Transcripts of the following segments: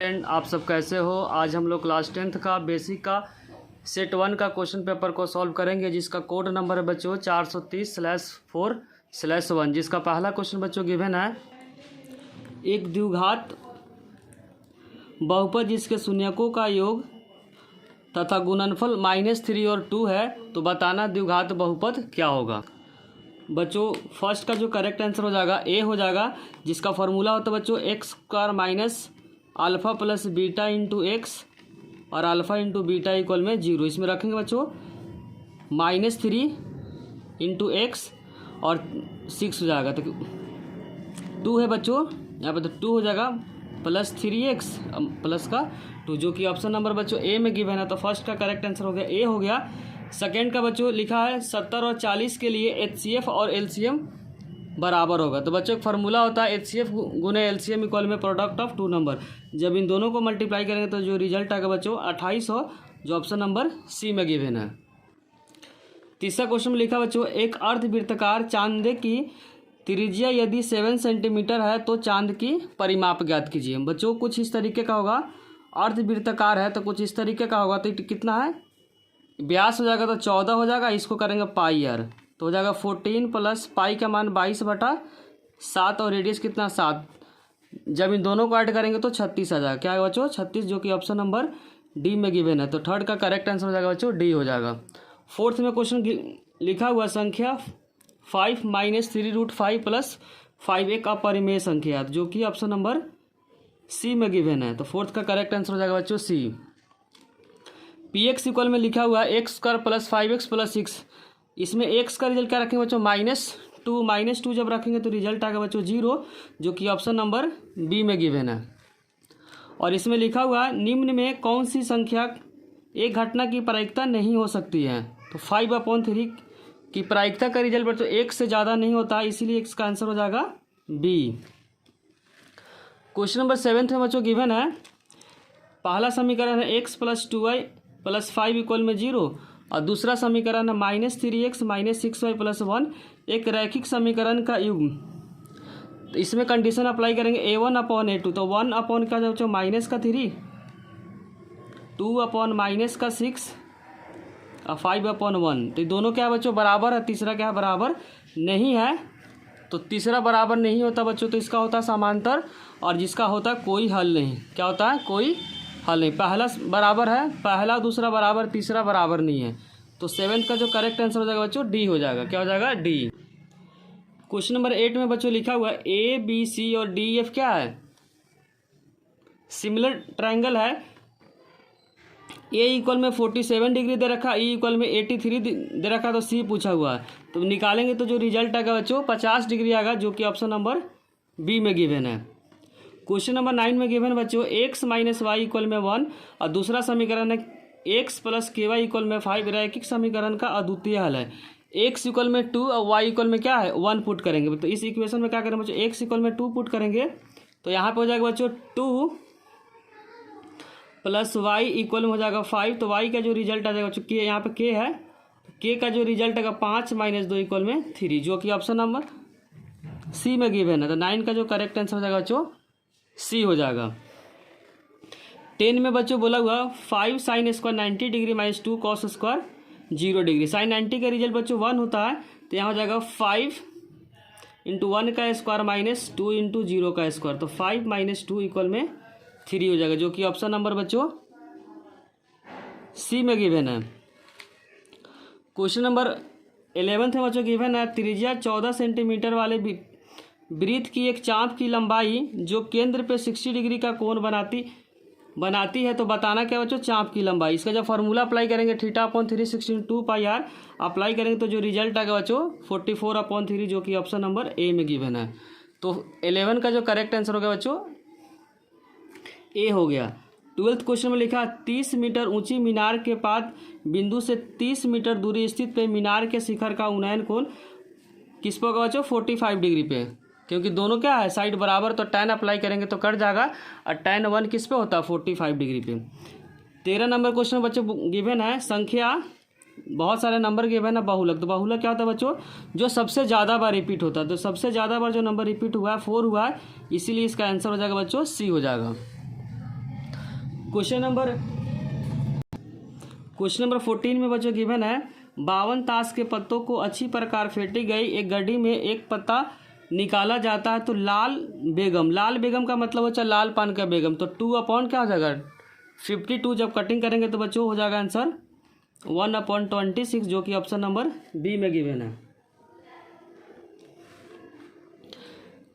And आप सब कैसे हो। आज हम लोग क्लास 10th का बेसिक का सेट 1 का क्वेश्चन पेपर को सॉल्व करेंगे, जिसका कोड नंबर है बच्चों 430/4/1। जिसका पहला क्वेश्चन बच्चों गिवन है, एक द्विघात बहुपद जिसके शून्यकों का योग तथा गुणनफल -3 और 2 है, तो बताना द्विघात बहुपद क्या होगा। बच्चों फर्स्ट का जो करेक्ट आंसर हो जाएगा ए हो जाएगा, जिसका फॉर्मूला होता है बच्चों x² minus alpha plus beta into x और अल्फ़ा इंटू बीटा इक्वल में 0। इसमें रखेंगे बच्चों -3 इंटू एक्स और 6 हो जाएगा, तो 2 है बच्चों यहाँ पर, तो 2 हो जाएगा प्लस 3x प्लस का 2, जो कि ऑप्शन नंबर बच्चों ए में गिवन है। तो फर्स्ट का करेक्ट आंसर हो गया ए हो गया। सेकेंड का बच्चों लिखा है 70 और 40 के लिए HCF और LCM बराबर होगा। तो बच्चों एक फार्मूला होता है HCF गुने LCM इक्वल में प्रोडक्ट ऑफ 2 नंबर। जब इन दोनों को मल्टीप्लाई करेंगे तो जो रिजल्ट आएगा बच्चों 28 हो, जो ऑप्शन नंबर सी में गिवन है। तीसरा क्वेश्चन में लिखा बच्चों, एक अर्धवृत्ताकार चांद की त्रिज्या यदि 7 सेंटीमीटर है तो चांद की परिमाप ज्ञात कीजिए। बच्चों कुछ इस तरीके का होगा, अर्धवृत्ताकार है तो कुछ इस तरीके का होगा, तो कितना है, व्यास हो जाएगा तो 14 हो जाएगा, इसको करेंगे पाई आर तो हो जाएगा 14 प्लस पाई का मान 22/7 और रेडियस कितना 7। जब इन दोनों को ऐड करेंगे तो 36 आ जाएगा। क्या है बच्चों 36, जो कि ऑप्शन नंबर डी में गिवन है। तो थर्ड का करेक्ट आंसर हो जाएगा बच्चों डी हो जाएगा। फोर्थ में क्वेश्चन लिखा हुआ संख्या 5 - 3√5 + 5 एक अपरिमेय संख्या है, जो कि ऑप्शन नंबर सी में गिवन है। तो फोर्थ का करेक्ट आंसर हो जाएगा बच्चों सी। px इक्वल में लिखा हुआ है x² + 5x + 6। इसमें x का रिजल्ट क्या रखेंगे बच्चों -2 जब रखेंगे तो रिजल्ट आएगा बच्चों 0, जो कि ऑप्शन नंबर बी में गिवन है। और इसमें लिखा हुआ है निम्न में कौन सी संख्या एक घटना की प्रायिकता नहीं हो सकती है। तो 5/3 की प्रायिकता का रिजल्ट बच्चों 1 से ज़्यादा नहीं होता है, इसीलिए इसका आंसर हो जाएगा बी। क्वेश्चन नंबर 7 में बच्चों गिवन है, पहला समीकरण है x + 2y + 5 इक्वल में 0 और दूसरा समीकरण है -3x - 6y + 1 एक रैखिक समीकरण का युग्म। तो इसमें कंडीशन अप्लाई करेंगे a1/a2, तो 1 का बच्चों -3, 2 - 6 और 5/1। तो दोनों क्या है बच्चों बराबर है, तीसरा क्या है बराबर नहीं है। तो तीसरा बराबर नहीं होता बच्चों, तो इसका होता है समांतर, और जिसका होता है कोई हल नहीं। क्या होता है कोई हल नहीं। पहला बराबर है, पहला दूसरा बराबर, तीसरा बराबर नहीं है। तो 7 का जो करेक्ट आंसर हो जाएगा बच्चों डी हो जाएगा। क्या हो जाएगा डी। क्वेश्चन नंबर 8 में बच्चों लिखा हुआ है ABC और DEF क्या है, सिमिलर ट्रायंगल है। A इक्वल में 47 डिग्री दे रखा, E इक्वल में 83 दे रखा, तो C पूछा हुआ है। तो निकालेंगे तो जो रिजल्ट आएगा बच्चों 50 डिग्री आएगा, जो कि ऑप्शन नंबर बी में गिवन है। क्वेश्चन नंबर 9 में गिवन बच्चों x - y इक्वल में 1 और दूसरा समीकरण है x + ky इक्वल में 5 रैखिक समीकरण का अद्वितीय हल है। x इक्वल में 2 और y इक्वल में क्या है 1 पुट करेंगे। तो इस इक्वेशन में क्या करेंगे बच्चों, x इक्वल में 2 पुट करेंगे, तो यहाँ पे हो जाएगा बच्चों 2 + y इक्वल में हो जाएगा 5। तो y का जो रिजल्ट आ जाएगा बच्चों k, यहाँ पे k है, k का जो रिजल्ट आएगा 5 - 2 इक्वल में 3, जो कि ऑप्शन नंबर सी में गिवन है। तो 9 का जो करेक्ट आंसर हो जाएगा बच्चों सी हो जाएगा। 10 में बच्चों बोला हुआ 5 sin² 90 degree - 2 cos² 0 degree. sin 90 का रिजल्ट बच्चों 1 होता है, तो यहाँ हो जाएगा 5 × 1 का स्क्वायर - 2 × 0 का स्क्वायर, तो 5 - 2 इक्वल में 3 हो जाएगा, जो कि ऑप्शन नंबर बच्चों सी में गिवन है। क्वेश्चन नंबर 11 में बच्चों गिवन है, त्रिज्या 14 सेंटीमीटर वाले वृत्त की एक चाप की लंबाई जो केंद्र पे 60 डिग्री का कोण बनाती है, तो बताना क्या बच्चों चाप की लंबाई। इसका जब फार्मूला अप्लाई करेंगे θ/3 16 2πr अप्लाई करेंगे तो जो रिजल्ट आएगा बच्चों 44/3, जो कि ऑप्शन नंबर ए में गिवन है। तो 11 का जो करेक्ट आंसर हो गया बच्चों ए हो गया। 12th क्वेश्चन में लिखा 30 मीटर ऊंची मीनार के पाद बिंदु से 30 मीटर दूरी स्थित पे मीनार के शिखर का उन्नयन कोण किस पर होगा बच्चों 45 डिग्री पे, क्योंकि दोनों क्या है साइड बराबर, तो tan अप्लाई करेंगे तो कट जाएगा, और tan 1 किस पे होता है 45 डिग्री पे। 13 नंबर क्वेश्चन में बच्चों गिवन है संख्या, बहुत सारे नंबर गिवन है बहुलक। तो बहुलक क्या होता है बच्चों, जो सबसे ज़्यादा बार रिपीट होता है। तो सबसे ज़्यादा बार जो नंबर रिपीट हुआ है 4 हुआ है, इसीलिए इसका आंसर हो जाएगा बच्चों सी हो जाएगा। क्वेश्चन नंबर 14 में बच्चों गिवन है 52 ताश के पत्तों को अच्छी प्रकार फेंटी गई एक गड्डी में एक पत्ता निकाला जाता है तो लाल बेगम का मतलब होता है लाल पान का बेगम, तो 2 क्या हो जाएगा 52। जब कटिंग करेंगे तो बच्चों हो जाएगा आंसर 1/26, जो कि ऑप्शन नंबर बी में गिवन है।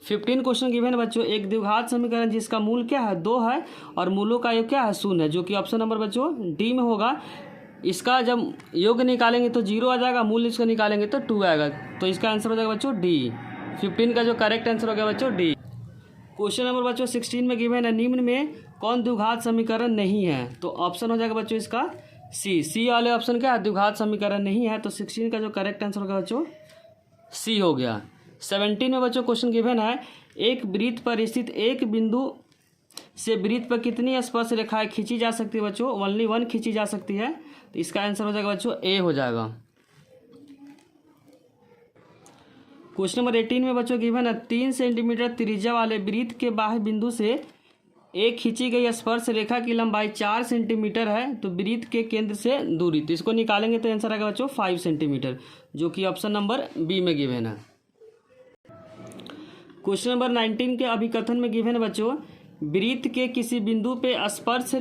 15 क्वेश्चन गिवन है बच्चों, एक द्विघात समीकरण जिसका मूल क्या है 2 है और मूलों का योग क्या है 0 है, जो कि ऑप्शन नंबर बच्चों डी में होगा। इसका जब योग निकालेंगे तो 0 आ जाएगा, मूल इसका निकालेंगे तो 2 आएगा, तो इसका आंसर हो जाएगा बच्चों डी। 15 का जो करेक्ट आंसर हो गया बच्चों डी। क्वेश्चन नंबर बच्चों 16 में गिवन है निम्न में कौन द्विघात समीकरण नहीं है, तो ऑप्शन हो जाएगा बच्चों इसका सी वाले ऑप्शन क्या है द्विघात समीकरण नहीं है, तो 16 का जो करेक्ट आंसर होगा बच्चों सी हो गया। 17 में बच्चों क्वेश्चन गिवन है एक वृत्त पर स्थित एक बिंदु से वृत्त पर कितनी स्पर्श रेखाएं खींची जा सकती है बच्चों, ओनली 1 खींची जा सकती है, तो इसका आंसर हो जाएगा बच्चों ए हो जाएगा। क्वेश्चन नंबर 18 में बच्चों गिवन है 3 सेंटीमीटर त्रिज्या वाले वृत्त के बाह्य बिंदु से एक खींची गई स्पर्श रेखा की लंबाई 4 सेंटीमीटर है, तो वृत्त के केंद्र से दूरी, तो इसको निकालेंगे तो आंसर आएगा बच्चों 5 सेंटीमीटर, जो कि ऑप्शन नंबर बी में गिवन है। क्वेश्चन नंबर 19 के अभिकथन में गिवन है बच्चों वृत्त के किसी बिंदु पे स्पर्श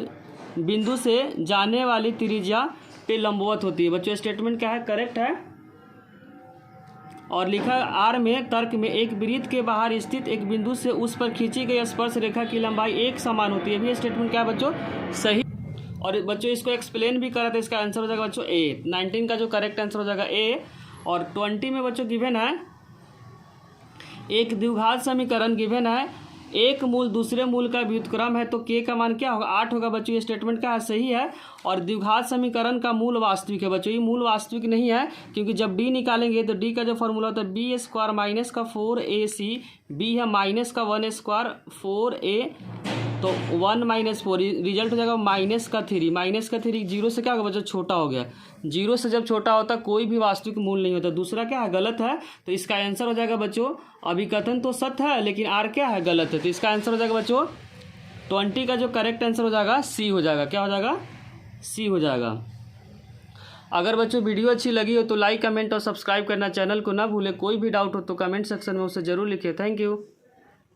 बिंदु से जाने वाली त्रिज्या पे लंबवत होती है। बच्चों स्टेटमेंट क्या है करेक्ट है, और लिखा आर में तर्क में एक वृत्त के बाहर स्थित एक बिंदु से उस पर खींची गई स्पर्श रेखा की लंबाई एक समान होती है, भी स्टेटमेंट क्या है बच्चों सही, और बच्चों इसको एक्सप्लेन भी करा था, इसका आंसर हो जाएगा बच्चों ए। 19 का जो करेक्ट आंसर हो जाएगा ए। और 20 में बच्चों गिवन है एक द्विघात समीकरण गिवन है एक मूल दूसरे मूल का व्युत्क्रम है, तो के का मान क्या होगा 8 होगा बच्चों, ये स्टेटमेंट क्या है सही है। और द्विघात समीकरण का मूल वास्तविक है बच्चों, ये मूल वास्तविक नहीं है, क्योंकि जब डी निकालेंगे तो डी का जो फॉर्मूला होता है बी स्क्वायर माइनस का 4ac, बी है माइनस का 1 स्क्वायर 4a, तो 1 - 4 रिजल्ट हो जाएगा माइनस का 3 जीरो से क्या होगा बच्चों छोटा हो गया, जीरो से जब छोटा होता कोई भी वास्तविक मूल नहीं होता। दूसरा क्या है गलत है, तो इसका आंसर हो जाएगा बच्चों अभिकथन तो सत्य है लेकिन आर क्या है गलत है, तो इसका आंसर हो जाएगा बच्चों 20 का जो करेक्ट आंसर हो जाएगा सी हो जाएगा, क्या हो जाएगा सी हो जाएगा। अगर बच्चों वीडियो अच्छी लगी हो तो लाइक कमेंट और सब्सक्राइब करना चैनल को ना भूले, कोई भी डाउट हो तो कमेंट सेक्शन में उसे जरूर लिखिए। Thank you.